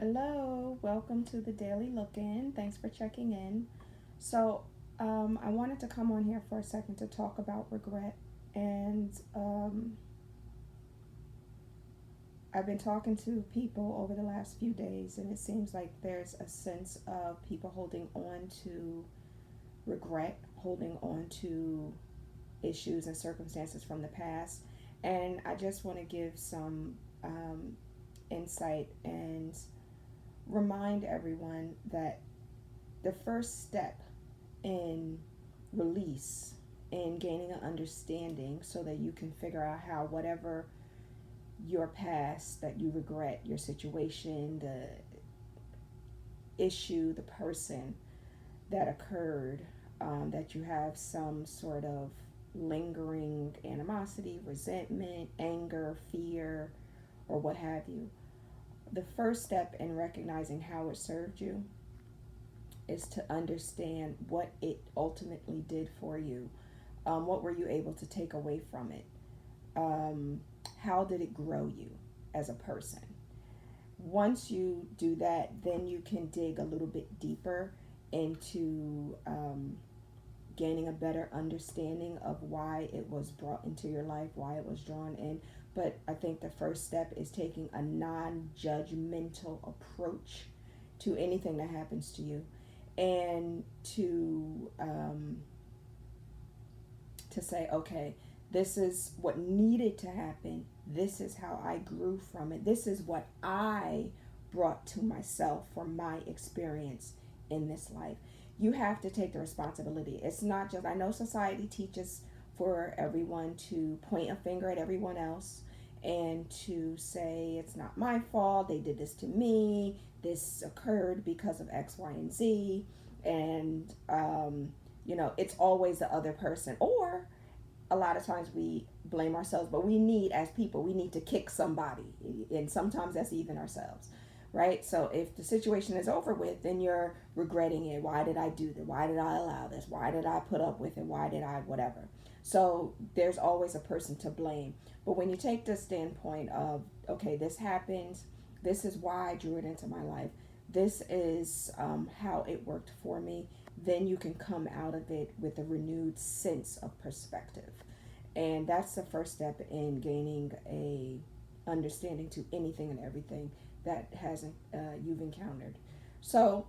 Hello, welcome to the Daily Look In. Thanks for checking in. So, I wanted to come on here for a second to talk about regret. And I've been talking to people over the last few days, and it seems like there's a sense of people holding on to regret, holding on to issues and circumstances from the past. And I just want to give some insight and remind everyone that the first step in release and gaining an understanding so that you can figure out how whatever your past that you regret, your situation, the issue, the person that occurred, that you have some sort of lingering animosity, resentment, anger, fear, or what have you. The first step in recognizing how it served you is to understand what it ultimately did for you. What were you able to take away from it? Um, how did it grow you as a person? Once you do that, then you can dig a little bit deeper into gaining a better understanding of why it was brought into your life, why it was drawn in. But I think the first step is taking a non judgmental approach to anything that happens to you and to say, okay, this is what needed to happen. This is how I grew from it. This is what I brought to myself from my experience in this life. You have to take the responsibility. It's not just, I know society teaches for everyone to point a finger at everyone else and to say, it's not my fault, they did this to me, this occurred because of X, Y, and Z. And, it's always the other person. Or a lot of times we blame ourselves, but we need, as people, we need to kick somebody, and sometimes that's even ourselves, right? So if the situation is over with, then you're regretting it. Why did I do that? Why did I allow this? Why did I put up with it? Why did I whatever? So there's always a person to blame. But when you take the standpoint of, okay, this happened, this is why I drew it into my life, this is how it worked for me, then you can come out of it with a renewed sense of perspective. And that's the first step in gaining a understanding to anything and everything that hasn't you've encountered. So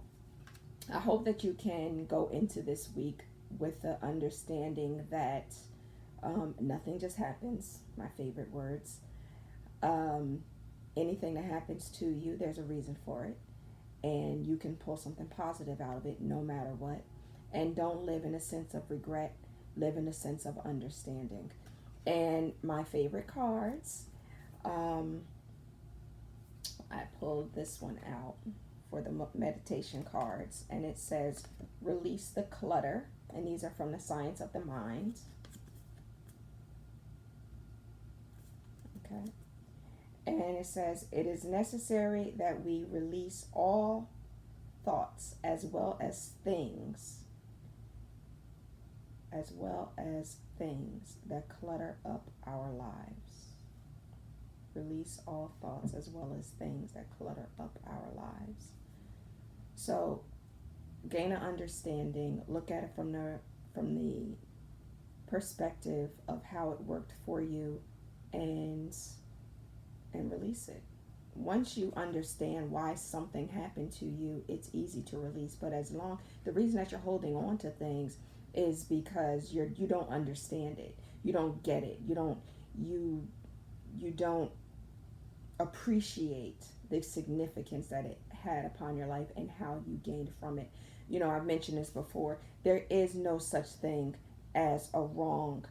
I hope that you can go into this week with the understanding that nothing just happens. My favorite words. Um, Anything that happens to you, there's a reason for it, and you can pull something positive out of it no matter what. And don't live in a sense of regret, live in a sense of understanding. And my favorite cards, um, I pulled this one out for the meditation cards, and it says, release the clutter. And these are from the Science of the Mind. Okay. And it says, it is necessary that we release all thoughts as well as things that clutter up our lives. Release all thoughts as well as things that clutter up our lives. So gain an understanding, look at it from the perspective of how it worked for you, and release it. Once you understand why something happened to you, it's easy to release. But the reason that you're holding on to things is because you don't understand it. You don't get it. You don't appreciate the significance that it had upon your life and how you gained from it. I've mentioned this before. There is no such thing as a wrong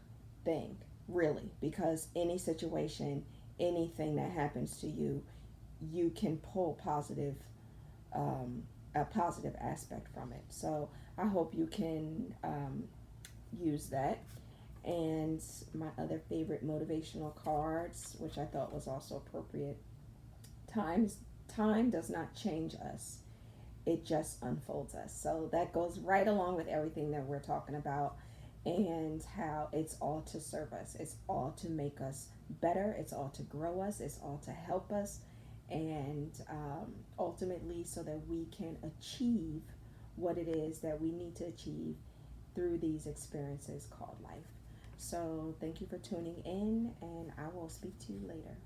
thing, really, because any situation, anything that happens to you, you can pull a positive aspect from it. So I hope you can use that. And my other favorite motivational cards, which I thought was also appropriate, time does not change us, it just unfolds us. So that goes right along with everything that we're talking about, and how it's all to serve us, it's all to make us better, it's all to grow us, it's all to help us. and ultimately so that we can achieve what it is that we need to achieve through these experiences called life. So thank you for tuning in, and I will speak to you later.